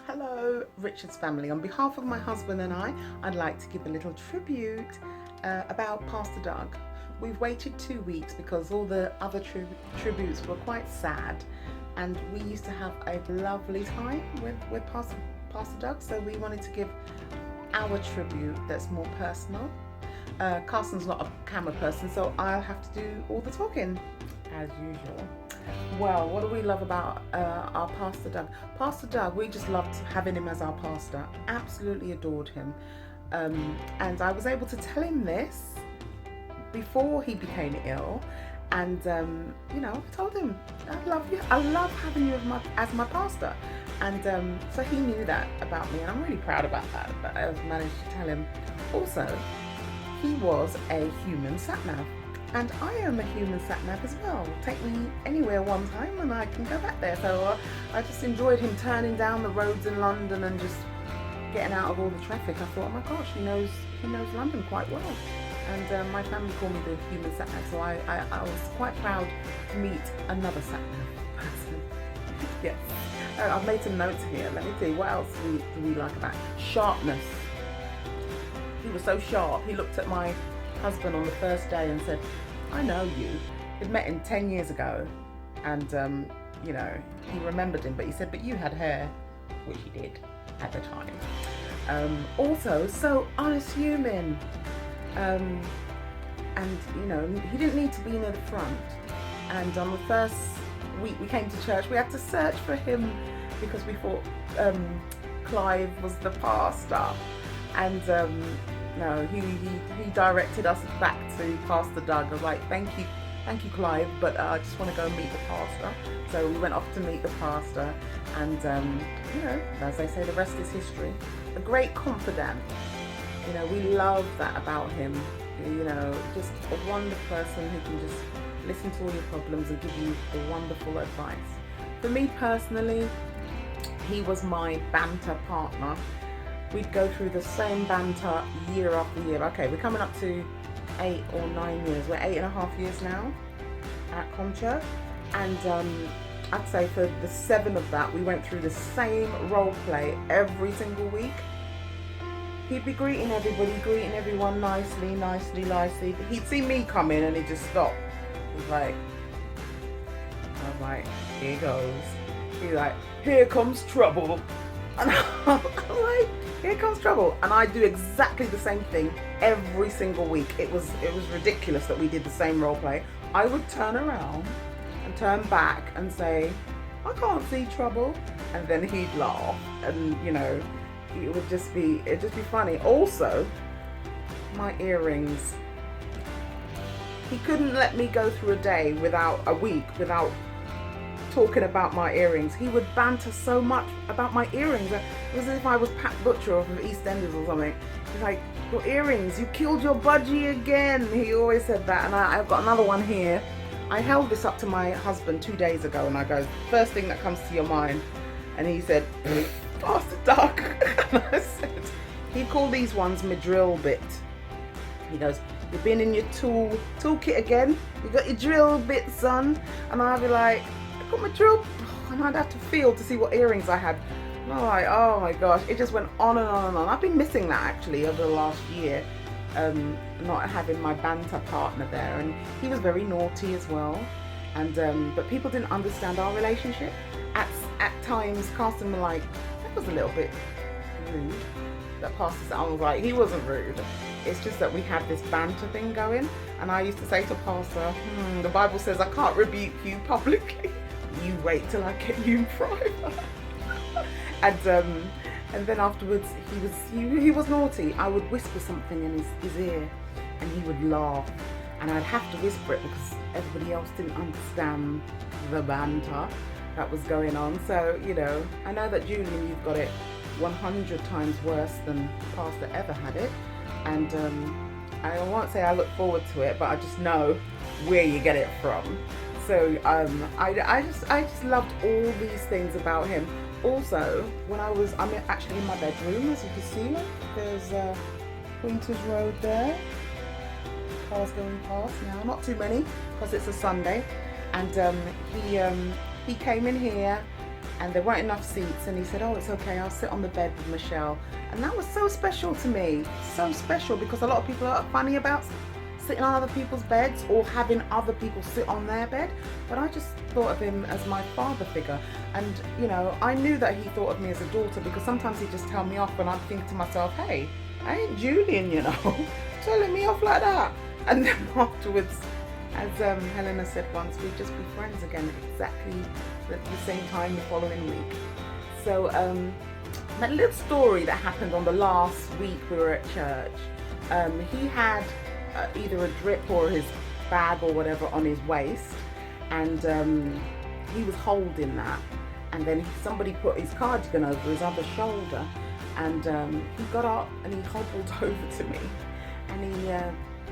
Hello, Richard's family. On behalf of my husband and I'd like to give a little tribute about Pastor Doug. We've waited 2 weeks because all the other tributes were quite sad, and we used to have a lovely time with Pastor Doug, so we wanted to give our tribute that's more personal. Carson's not a camera person, so I'll have to do all the talking, as usual. Well, what do we love about our Pastor Doug? Pastor Doug, we just loved having him as our pastor. Absolutely adored him. And I was able to tell him this before he became ill. And, I told him, I love you. I love having you as my pastor. And so he knew that about me, and I'm really proud about that. But I managed to tell him. Also, he was a human sat-nav. And I am a human sat-nav as well. Take me anywhere one time and I can go back there. So I just enjoyed him turning down the roads in London and just getting out of all the traffic. I thought, oh my gosh, he knows London quite well. And my family called me the human sat-nav, so I was quite proud to meet another sat-nav person. Yes. I've made some notes here. Let me see, what else do we like about him? Sharpness. He was so sharp. He looked at my husband on the first day and said, I know you. We'd met him 10 years ago, and he remembered him, but he said, but you had hair, which he did at the time. Also, so unassuming, and he didn't need to be near the front. And on the first week we came to church, we had to search for him because we thought Clive was the pastor, and no, he directed us back to Pastor Doug. I was like, thank you Clive, but I just want to go meet the pastor. So we went off to meet the pastor, and as they say, the rest is history. A great confidant. We love that about him. Just a wonderful person who can just listen to all your problems and give you the wonderful advice. For me personally, he was my banter partner. We'd go through the same banter year after year. Okay, we're coming up to 8 or 9 years. We're 8.5 years now at Concha. And I'd say for the 7 of that, we went through the same role play every single week. He'd be greeting everyone nicely. He'd see me come in and he'd just stop. I was like, here goes. He's like, here comes trouble. And I'm like, here comes trouble. And I do exactly the same thing every single week. It was ridiculous that we did the same role play. I would turn around and turn back and say, I can't see trouble. And then he'd laugh, and it'd just be funny. Also, my earrings. He couldn't let me go through a week without talking about my earrings. He would banter so much about my earrings. It was as if I was Pat Butcher of EastEnders or something. He's like, your earrings, you killed your budgie again. He always said that. And I've got another one here. I held this up to my husband 2 days ago, and I go, first thing that comes to your mind. And he said, Pastor Doug. And I said, he called these ones my drill bit. He goes, you've been in your toolkit again? You got your drill bit, son? And I'd be like, I got my drill, and I'd have to feel to see what earrings I had. And I'm like, oh my gosh, it just went on and on and on. I've been missing that actually over the last year, not having my banter partner there. And he was very naughty as well, and but people didn't understand our relationship. At times, Carson was like, that was a little bit rude. That Pastor said, I was like, he wasn't rude. It's just that we had this banter thing going, and I used to say to Pastor, the Bible says I can't rebuke you publicly. You wait till I get you in private. And then afterwards, he was naughty. I would whisper something in his ear, and he would laugh, and I'd have to whisper it because everybody else didn't understand the banter that was going on. So I know that Julian, you've got it 100 times worse than Pastor ever had it, and I won't say I look forward to it, but I just know where you get it from. So I just loved all these things about him. Also, I'm actually in my bedroom, as you can see. There's Pointers Road there. Cars going past now, not too many because it's a Sunday, and he came in here and there weren't enough seats, and he said, oh, it's okay, I'll sit on the bed with Michelle. And that was so special to me, so special, because a lot of people are funny about sitting on other people's beds or having other people sit on their bed, but I just thought of him as my father figure. And you know, I knew that he thought of me as a daughter, because sometimes he'd just tell me off and I'd think to myself, hey, I ain't Julian, you know, telling me off like that. And then afterwards, as Helena said once, we'd just be friends again, exactly at the same time the following week. So that little story that happened on the last week we were at church, he had either a drip or his bag or whatever on his waist, and he was holding that, and then somebody put his cardigan over his other shoulder, and he got up and he hobbled over to me, and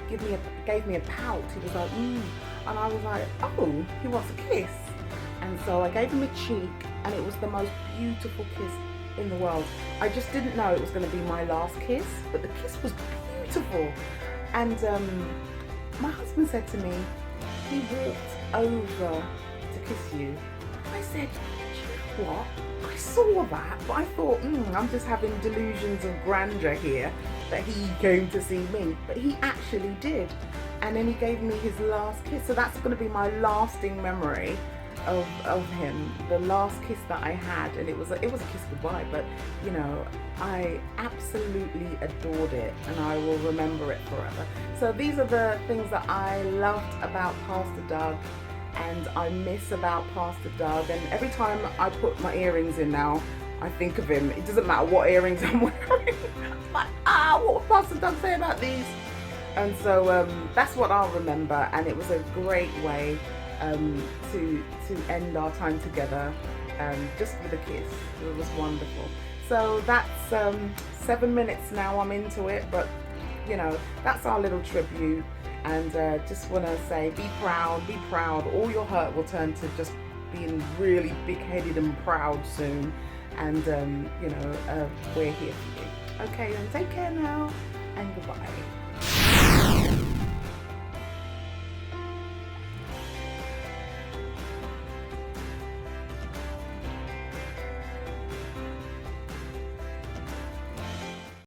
he gave me a pout. He was like, and I was like, oh, he wants a kiss. And so I gave him a cheek, and it was the most beautiful kiss in the world. I just didn't know it was going to be my last kiss, but the kiss was beautiful. And my husband said to me, he walked over to kiss you. I said, do you know what? I saw that, but I thought, I'm just having delusions of grandeur here, that he came to see me. But he actually did. And then he gave me his last kiss. So that's going to be my lasting memory of him, the last kiss that I had. And it was a kiss goodbye, but you know, I absolutely adored it, and I will remember it forever. So these are the things that I loved about Pastor Doug, and I miss about Pastor Doug. And every time I put my earrings in now, I think of him. It doesn't matter what earrings I'm wearing. I'm like, what would Pastor Doug say about these? And so that's what I'll remember, and it was a great way to end our time together, just with a kiss. It was wonderful. So that's 7 minutes now, I'm into it, but you know, that's our little tribute. And just want to say, be proud. All your hurt will turn to just being really big-headed and proud soon. And you know, we're here for you. Okay, then take care now, and goodbye.